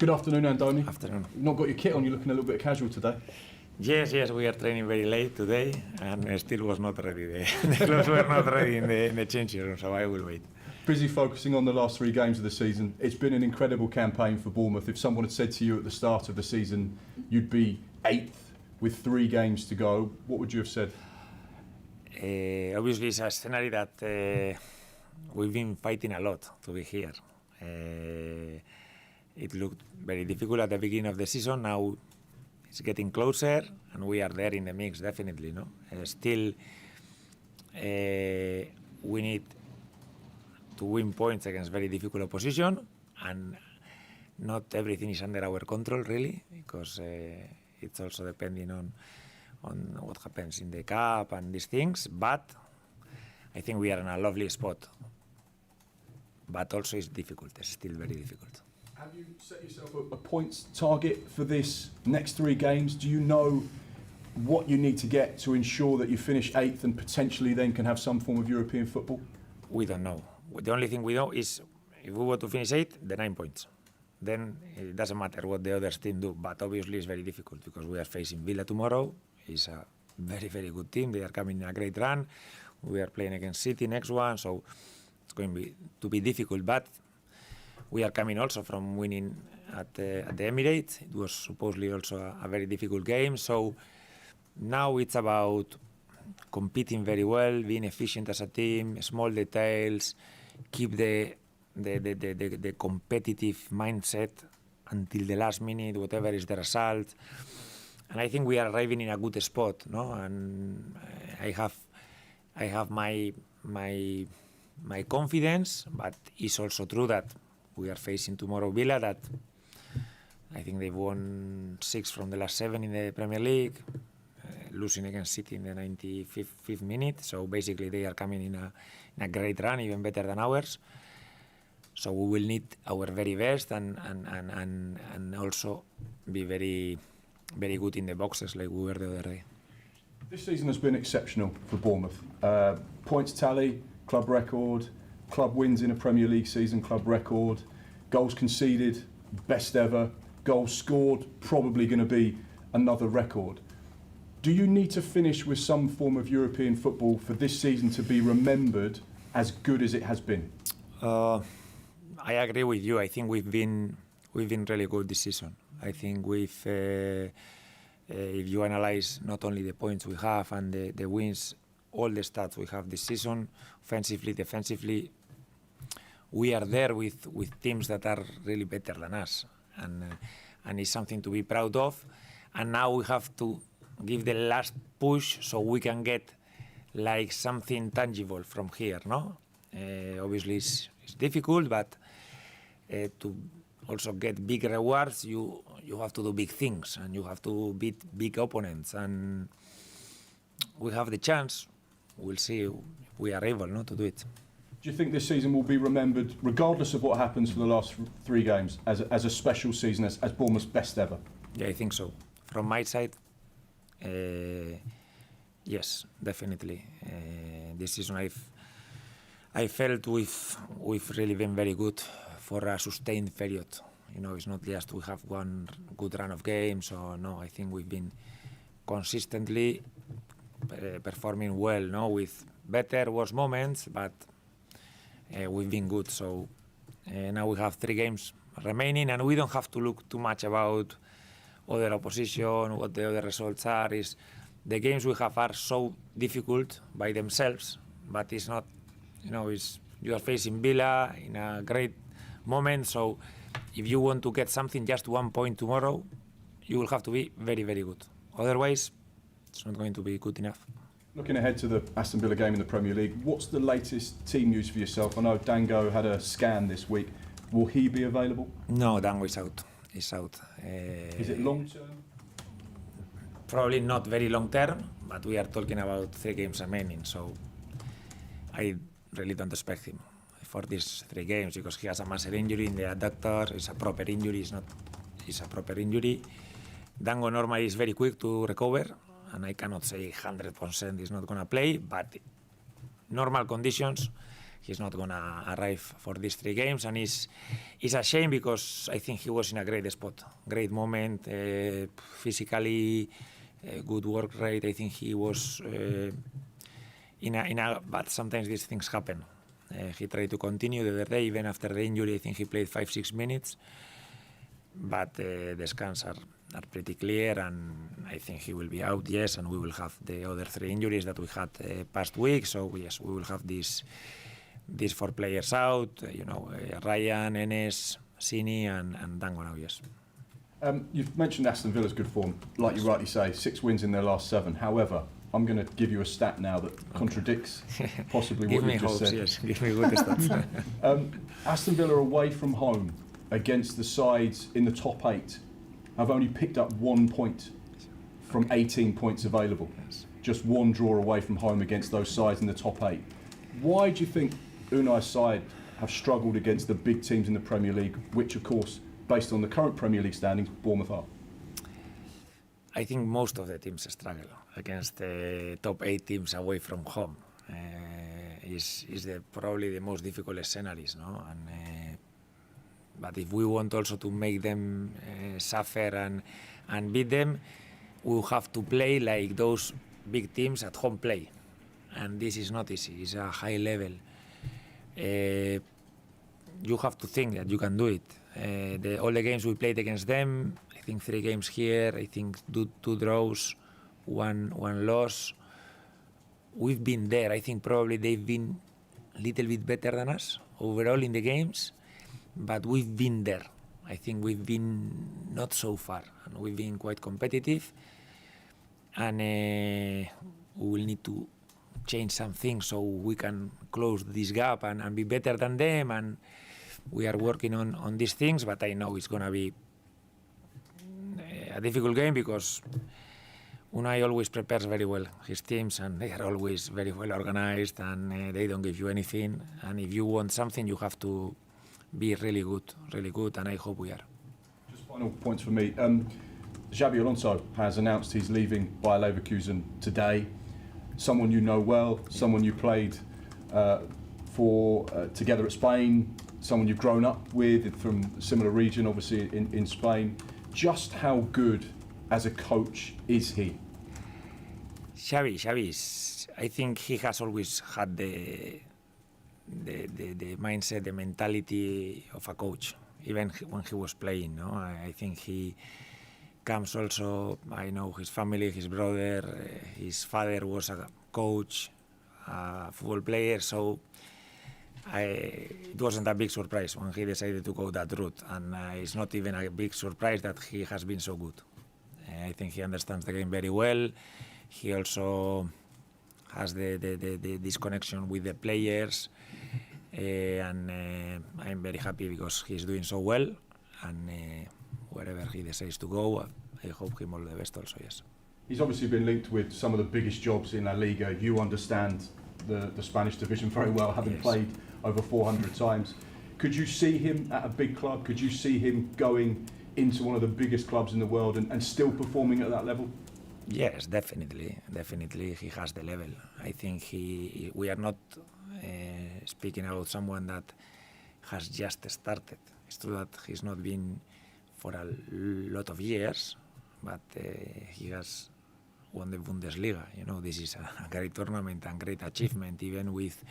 Good afternoon, Andoni. Afternoon. You've not got your kit on, you're looking a little bit casual today. Yes, we are training very late today, and still was not ready. The clothes were not ready in the changing room, so I will wait. Busy focusing on the last 3 games of the season. It's been an incredible campaign for Bournemouth. If someone had said to you at the start of the season you'd be 8th with 3 games to go, what would you have said? Obviously, it's a scenario that we've been fighting a lot to be here. It looked very difficult at the beginning of the season. Now it's getting closer, and we are there in the mix, definitely. No, still we need to win points against very difficult opposition, and not everything is under our control, really, because it's also depending on what happens in the cup and these things. But I think we are in a lovely spot. But also it's difficult. It's still very difficult. Have you set yourself a points target for this next 3 games? Do you know what you need to get to ensure that you finish 8th and potentially then can have some form of European football? We don't know. The only thing we know is if we were to finish 8th, the 9 points. Then it doesn't matter what the others team do. But obviously it's very difficult because we are facing Villa tomorrow. It's a very, very good team. They are coming in a great run. We are playing against City next one, so it's going to be difficult. But we are coming also from winning at the Emirates. It was supposedly also a very difficult game. So now it's about competing very well, being efficient as a team, small details, keep the competitive mindset until the last minute, whatever is the result. And I think we are arriving in a good spot, no? And I have my confidence, but it's also true that we are facing tomorrow Villa, that I think they've won 6 from the last 7 in the Premier League, losing against City in the 95th minute. So basically they are coming in a great run, even better than ours. So we will need our very best and also be very, very good in the boxes like we were the other day. This season has been exceptional for Bournemouth. Points tally, club record, club wins in a Premier League season, club record, goals conceded, best ever, goals scored, probably going to be another record. Do you need to finish with some form of European football for this season to be remembered as good as it has been? I agree with you. I think we've been really good this season. I think if you analyze not only the points we have and the wins, all the stats we have this season, offensively, defensively, we are there with teams that are really better than us, and it's something to be proud of. And now we have to give the last push so we can get like something tangible from here, no? Obviously it's difficult, but to also get big rewards, you have to do big things, and you have to beat big opponents, and we have the chance. We'll see if we are able to do it. Do you think this season will be remembered, regardless of what happens for the last 3 games, as a special season, as Bournemouth's best ever? Yeah, I think so. From my side, yes, definitely. This season I felt we've really been very good for a sustained period. It's not just we have one good run of games, or no. I think we've been consistently performing well, no, with better, worse moments, but we've been good. So now we have 3 games remaining, and we don't have to look too much about other opposition, what the other results are. Is the games we have are so difficult by themselves, but it's not, you are facing Villa in a great moment. So if you want to get something, just 1 point tomorrow, you will have to be very, very good. Otherwise, it's not going to be good enough. Looking ahead to the Aston Villa game in the Premier League, what's the latest team news for yourself? I know Dango had a scan this week. Will he be available? No, Dango is out. He's out. Is it long term? Probably not very long term, but we are talking about 3 games remaining, so I really don't expect him for these 3 games because he has a muscle injury in the adductor. It's a proper injury. It's a proper injury. Dango normally is very quick to recover, and I cannot say 100% he's not going to play, but normal conditions he's not gonna arrive for these 3 games, and it's a shame because I think he was in a great spot, great moment, physically, good work rate. I think he was but sometimes these things happen. He tried to continue the other day, even after the injury. I think he played 5-6 minutes, but the scans are pretty clear, and I think he will be out, yes, and we will have the other 3 injuries that we had past week. So yes, we will have these 4 players out, Ryan, Enes, Sini, and Dango now, yes. You've mentioned Aston Villa's good form, like you rightly say, 6 wins in their last 7. However, I'm going to give you a stat now that contradicts possibly what you just said. Yes, give me good stats. Aston Villa away from home against the sides in the top 8 have only picked up 1 point from 18 points available. Yes. Just 1 draw away from home against those sides in the top 8. Why do you think Unai's side have struggled against the big teams in the Premier League, which of course, based on the current Premier League standings, Bournemouth are? I think most of the teams struggle against the top 8 teams away from home. Is probably the most difficult scenarios, no? But if we want also to make them suffer and beat them, we will have to play like those big teams at home play, and this is not easy. It's a high level. You have to think that you can do it. All the games we played against them, I think 3 games here, I think 2 draws, one loss. We've been there. I think probably they've been a little bit better than us overall in the games, but we've been there. I think we've been not so far, and we've been quite competitive, and we will need to change some things so we can close this gap and be better than them, and we are working on these things, but I know it's going to be a difficult game because Unai always prepares very well his teams, and they are always very well organized, and they don't give you anything. And if you want something, you have to be really good, and I hope we are. Just final points for me. Xabi Alonso has announced he's leaving Bayer Leverkusen today. Someone you know well, someone you played together at Spain, someone you've grown up with from a similar region, obviously in Spain. Just how good as a coach is he? Xabi is, I think he has always had the mindset, the mentality of a coach, even when he was playing. No, I think he comes also. I know his family, his brother, his father was a coach, a football player, so it wasn't a big surprise when he decided to go that route, and it's not even a big surprise that he has been so good. I think he understands the game very well. He also has this connection with the players, and I'm very happy because he's doing so well, and wherever he decides to go, I hope him all the best also, yes. He's obviously been linked with some of the biggest jobs in La Liga. You understand the Spanish division very well, having played over 400 times. Could you see him at a big club? Could you see him going into one of the biggest clubs in the world and still performing at that level? Yes, definitely he has the level. I think we are not speaking about someone that has just started. It's true that he's not been for a lot of years, but he has won the Bundesliga. You know, this is a great tournament and great achievement. Even with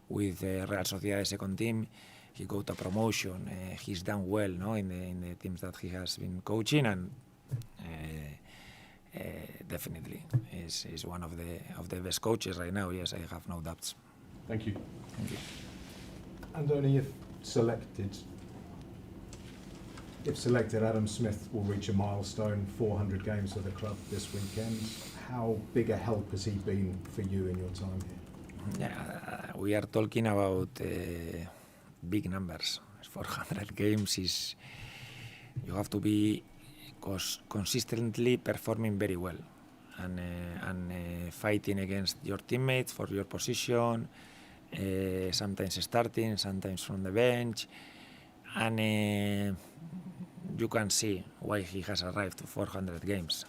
Real Sociedad second team, he got a promotion. He's done well, no, in the teams that he has been coaching, and definitely is one of the best coaches right now. Yes, I have no doubts. Thank you. Thank you. Andoni, if selected, Adam Smith will reach a milestone, 400 games for the club this weekend. How big a help has he been for you in your time here? Yeah, we are talking about big numbers. 400 games is, you have to be consistently performing very well and fighting against your teammates for your position, sometimes starting, sometimes from the bench, and you can see why he has arrived to 400 games,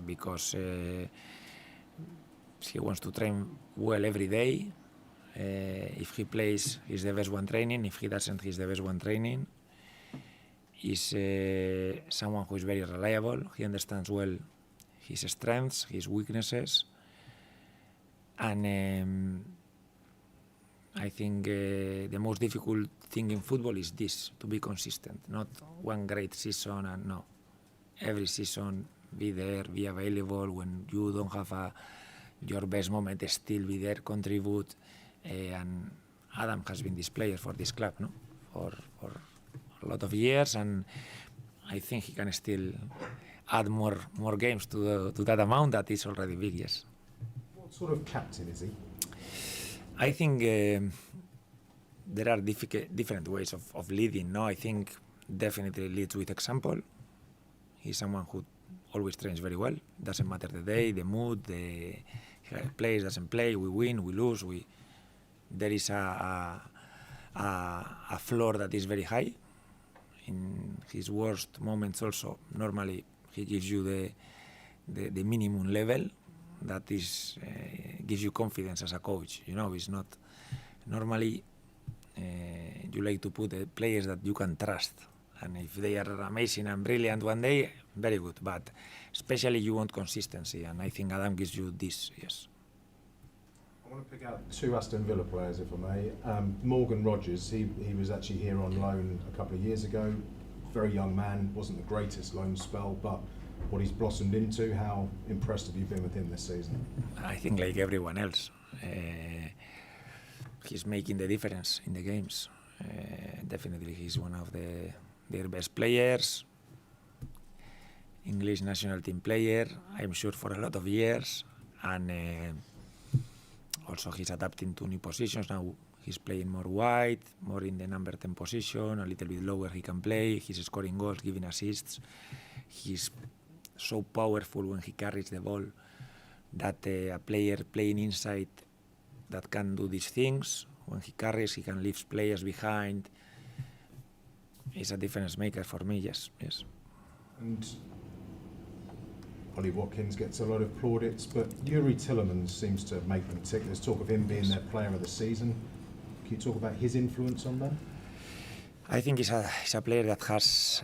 because he wants to train well every day, If he plays, he's the best one training. If he doesn't, he's the best one training. He's someone who is very reliable. He understands well his strengths, his weaknesses. And I think the most difficult thing in football is this, to be consistent. Not one great season and no. Every season, be there, be available. When you don't have your best moment, still be there, contribute. And Adam has been this player for this club, no? For a lot of years, and I think he can still add more games to that amount that is already big, yes. What sort of captain is he? I think there are different ways of leading, no? I think definitely leads with example. He's someone who always trains very well. Doesn't matter the day, the mood, he plays, doesn't play, we win, we lose, there is a floor that is very high. In his worst moments also, normally he gives you the minimum level that is gives you confidence as a coach. You know, it's not normally you like to put the players that you can trust, and if they are amazing and brilliant one day, very good, but especially you want consistency, and I think Adam gives you this, yes. I want to pick out 2 Aston Villa players, if I may. Morgan Rogers, he was actually here on loan a couple of years ago. Very young man, wasn't the greatest loan spell, but what he's blossomed into, how impressed have you been with him this season? I think like everyone else, he's making the difference in the games. Definitely he's one of their best players. English national team player, I'm sure for a lot of years, and also he's adapting to new positions. Now he's playing more wide, more in the number 10 position, a little bit lower he can play. He's scoring goals, giving assists. He's so powerful when he carries the ball that a player playing inside that can do these things. When he carries, he can lift players behind. He's a difference maker for me, yes. And Ollie Watkins gets a lot of plaudits, but Yuri Tielemans seems to make them tick. There's talk of him being their player of the season. Can you talk about his influence on them? I think he's a player that has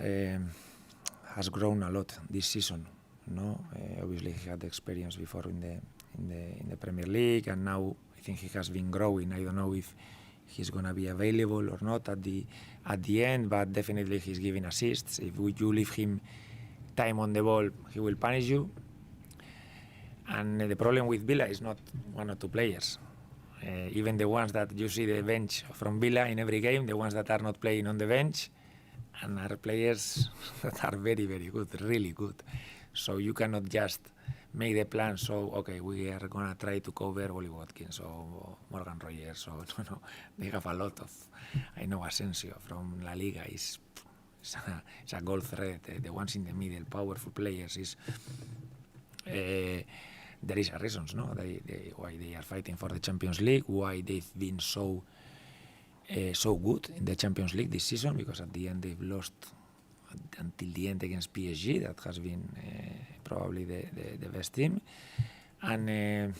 grown a lot this season. No, obviously he had experience before in the Premier League, and now I think he has been growing. I don't know if he's gonna be available or not at the end, but definitely he's giving assists. If you leave him time on the ball, he will punish you. And the problem with Villa is not 1 or 2 players. Even the ones that you see the bench from Villa in every game, the ones that are not playing on the bench, and are players that are very, very good, really good. So you cannot just make the plan, so, okay, we are going to try to cover Ollie Watkins or Morgan Rogers. So, no, they have a lot of, I know Asensio from La Liga is it's a goal threat. The ones in the middle, powerful players, there is a reasons, no? Why they are fighting for the Champions League, why they've been so good in the Champions League this season, because at the end they've lost until the end against PSG. That has been probably the best team, and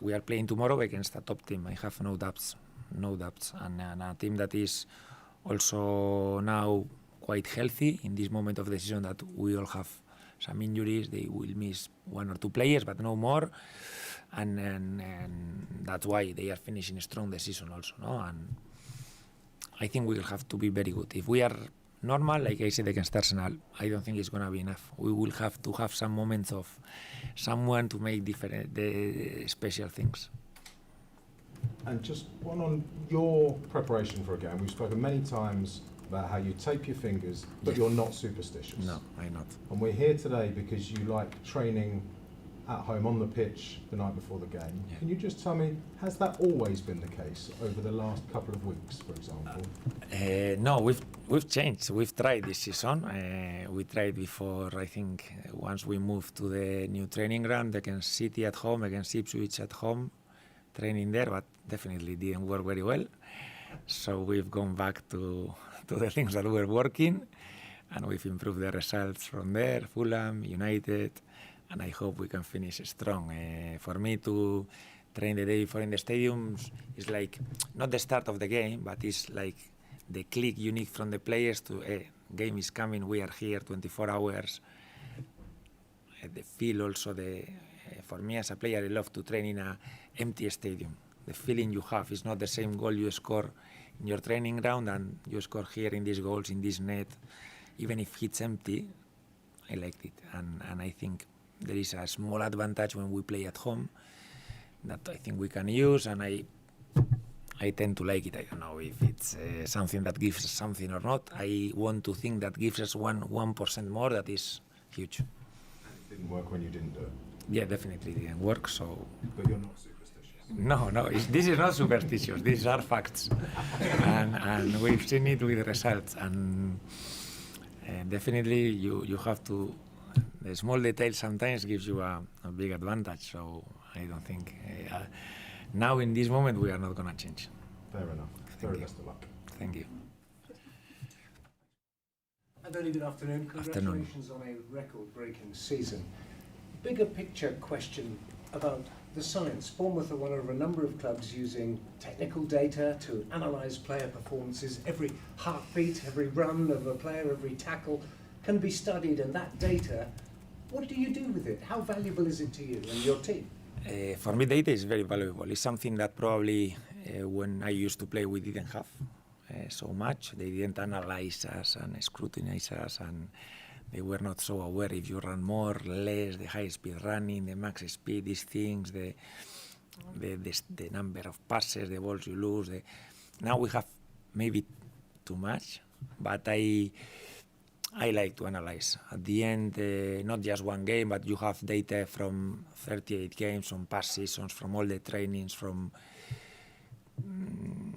we are playing tomorrow against a top team. I have no doubts, and a team that is also now quite healthy in this moment of the season, that we all have some injuries. They will miss 1 or 2 players, but no more, and that's why they are finishing strong the season also, no? And I think we will have to be very good. If we are normal, like I said against Arsenal, I don't think it's going to be enough. We will have to have some moments of someone to make the special things. And just one on your preparation for a game. We've spoken many times about how you tape your fingers, but you're not superstitious. No, I'm not. And we're here today because you like training at home on the pitch the night before the game. Yeah. Can you just tell me, has that always been the case over the last couple of weeks, for example? No, we've changed. We've tried this season. We tried before, I think, once we moved to the new training ground, against City at home, against Ipswich at home, training there, but definitely didn't work very well. So we've gone back to the things that were working, and we've improved the results from there, Fulham, United, and I hope we can finish strong. For me to train the day before in the stadiums is like not the start of the game, but it's like the click you need from the players to game is coming, we are here 24 hours. The feel also, for me as a player, I love to train in an empty stadium. The feeling you have is not the same goal you score in your training ground and you score here in these goals, in this net. Even if it's empty, I liked it. And I think there is a small advantage when we play at home that I think we can use, and I tend to like it. I don't know if it's something that gives us something or not. I want to think that gives us 1% more. That is huge. And it didn't work when you didn't do it. Yeah, definitely didn't work. So. But you're not superstitious. No, this is not superstitious. These are facts, and we've seen it with results. And definitely, you have to. The small details sometimes gives you a big advantage. So I don't think now in this moment we are not going to change. Fair enough. Very best of luck. Thank you. Andoni, good afternoon. Congratulations on a record-breaking season. Bigger picture question about the science. Bournemouth are one of a number of clubs using technical data to analyse player performances. Every heartbeat, every run of a player, every tackle can be studied, and that data, what do you do with it? How valuable is it to you and your team? For me, data is very valuable. It's something that probably when I used to play we didn't have so much. They didn't analyze us and scrutinize us, and they were not so aware if you run more, less, the high speed running, the max speed, these things, the number of passes, the balls you lose. Now we have maybe too much, but I like to analyze. At the end, not just one game, but you have data from 38 games, from past seasons, from all the trainings, from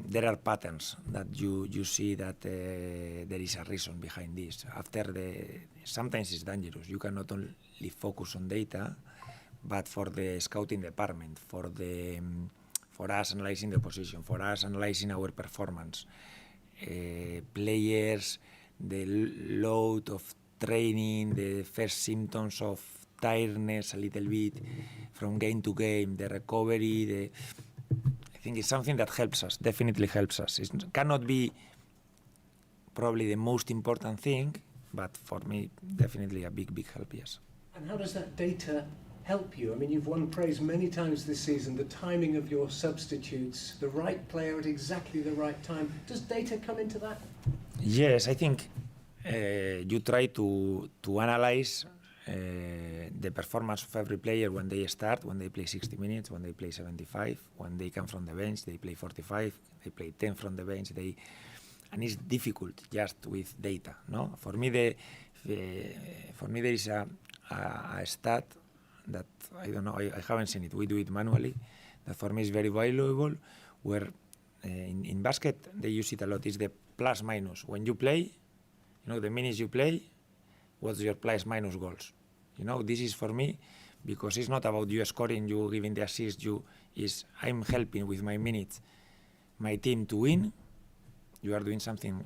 there are patterns that you see that there is a reason behind this. Sometimes it's dangerous. You can not only focus on data, but for the scouting department, for us analyzing the position, for us analyzing our performance, players, the load of training, the first symptoms of tiredness a little bit from game to game, the recovery, I think it's something that helps us, definitely helps us. It cannot be probably the most important thing, but for me, definitely a big help, yes. And how does that data help you? I mean, you've won praise many times this season, the timing of your substitutes, the right player at exactly the right time. Does data come into that? Yes, I think you try to analyze the performance of every player when they start, when they play 60 minutes, when they play 75, when they come from the bench, they play 45, they play 10 from the bench, and it's difficult just with data, no? For me, there is a stat that, I don't know, I haven't seen it, we do it manually, that for me is very valuable, where in basket they use it a lot, is the plus minus. When you play, the minutes you play, what's your plus minus goals? This is for me, because it's not about you scoring, you giving the assist, I'm helping with my minutes my team to win. You are doing something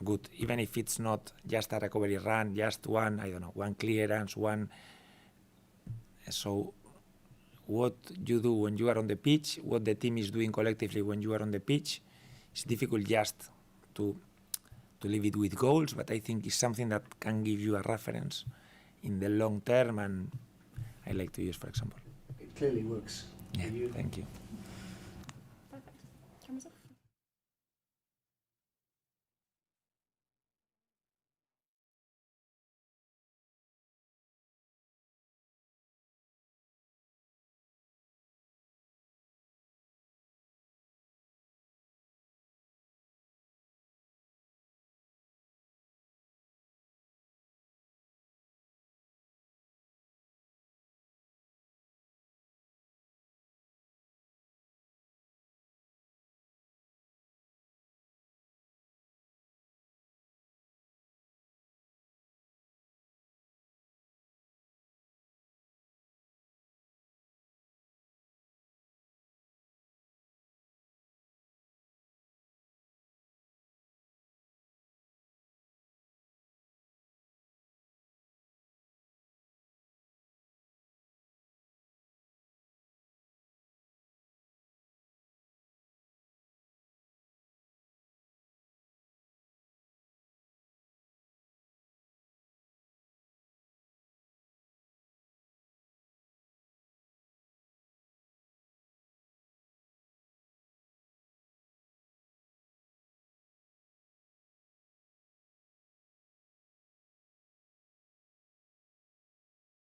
good, even if it's not just a recovery run, just one clearance, so what you do when you are on the pitch, what the team is doing collectively when you are on the pitch, it's difficult just to leave it with goals, but I think it's something that can give you a reference in the long term, and I like to use, for example. It clearly works. Yeah, for you. thank you.